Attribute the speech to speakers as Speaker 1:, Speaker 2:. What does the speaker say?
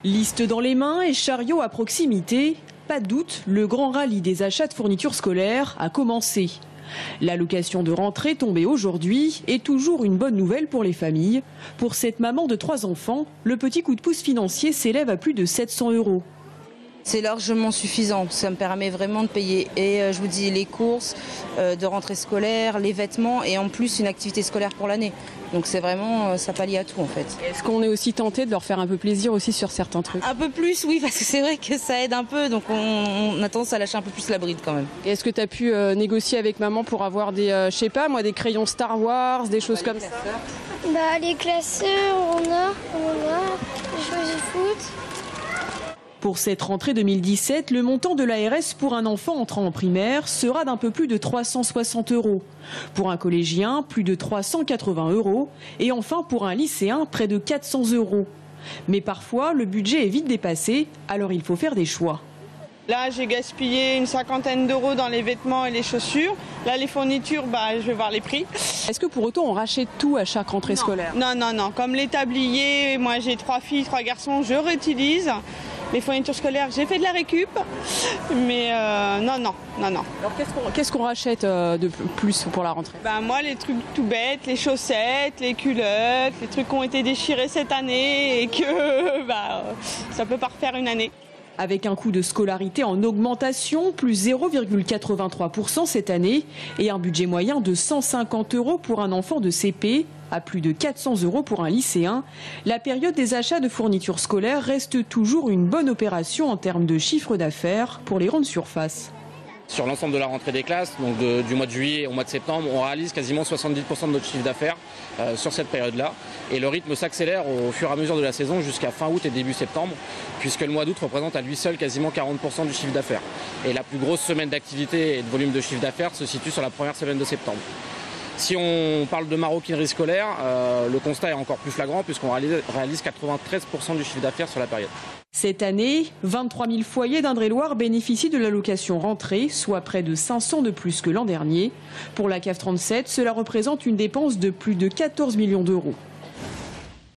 Speaker 1: Liste dans les mains et chariot à proximité, pas de doute, le grand rallye des achats de fournitures scolaires a commencé. L'allocation de rentrée tombée aujourd'hui est toujours une bonne nouvelle pour les familles. Pour cette maman de 3 enfants, le petit coup de pouce financier s'élève à plus de 700 €.
Speaker 2: C'est largement suffisant, ça me permet vraiment de payer. Et je vous dis, les courses de rentrée scolaire, les vêtements et en plus une activité scolaire pour l'année. Donc c'est vraiment, ça pallie à tout en fait.
Speaker 1: Est-ce qu'on est aussi tenté de leur faire un peu plaisir aussi sur certains trucs?
Speaker 2: Un peu plus, oui, parce que c'est vrai que ça aide un peu, donc on a tendance à lâcher un peu plus la bride quand même.
Speaker 1: Et est-ce que tu as pu négocier avec maman pour avoir des, je sais pas moi, des crayons Star Wars, des choses comme ça?
Speaker 3: Les classeurs, on a les choses du foot.
Speaker 1: Pour cette rentrée 2017, le montant de l'ARS pour un enfant entrant en primaire sera d'un peu plus de 360 €. Pour un collégien, plus de 380 €. Et enfin, pour un lycéen, près de 400 €. Mais parfois, le budget est vite dépassé, alors il faut faire des choix.
Speaker 4: Là, j'ai gaspillé une 50aine d'euros dans les vêtements et les chaussures. Là, les fournitures, je vais voir les prix.
Speaker 1: Est-ce que pour autant, on rachète tout à chaque rentrée scolaire?
Speaker 4: Non. Comme les tabliers, moi j'ai 3 filles, 3 garçons, je réutilise. Les fournitures scolaires, j'ai fait de la récup, mais non.
Speaker 1: Alors qu'est-ce qu'on rachète de plus pour la rentrée?
Speaker 4: Moi, les trucs tout bêtes, les chaussettes, les culottes, les trucs qui ont été déchirés cette année et que ça peut pas refaire une année.
Speaker 1: Avec un coût de scolarité en augmentation, plus 0,83% cette année, et un budget moyen de 150 € pour un enfant de CP, à plus de 400 € pour un lycéen, la période des achats de fournitures scolaires reste toujours une bonne opération en termes de chiffre d'affaires pour les grandes surfaces.
Speaker 5: Sur l'ensemble de la rentrée des classes, donc du mois de juillet au mois de septembre, on réalise quasiment 70% de notre chiffre d'affaires sur cette période-là. Et le rythme s'accélère au fur et à mesure de la saison jusqu'à fin août et début septembre, puisque le mois d'août représente à lui seul quasiment 40% du chiffre d'affaires. Et la plus grosse semaine d'activité et de volume de chiffre d'affaires se situe sur la première semaine de septembre. Si on parle de maroquinerie scolaire, le constat est encore plus flagrant puisqu'on réalise 93% du chiffre d'affaires sur la période.
Speaker 1: Cette année, 23 000 foyers d'Indre-et-Loire bénéficient de l'allocation rentrée, soit près de 500 de plus que l'an dernier. Pour la CAF 37, cela représente une dépense de plus de 14 millions d'euros.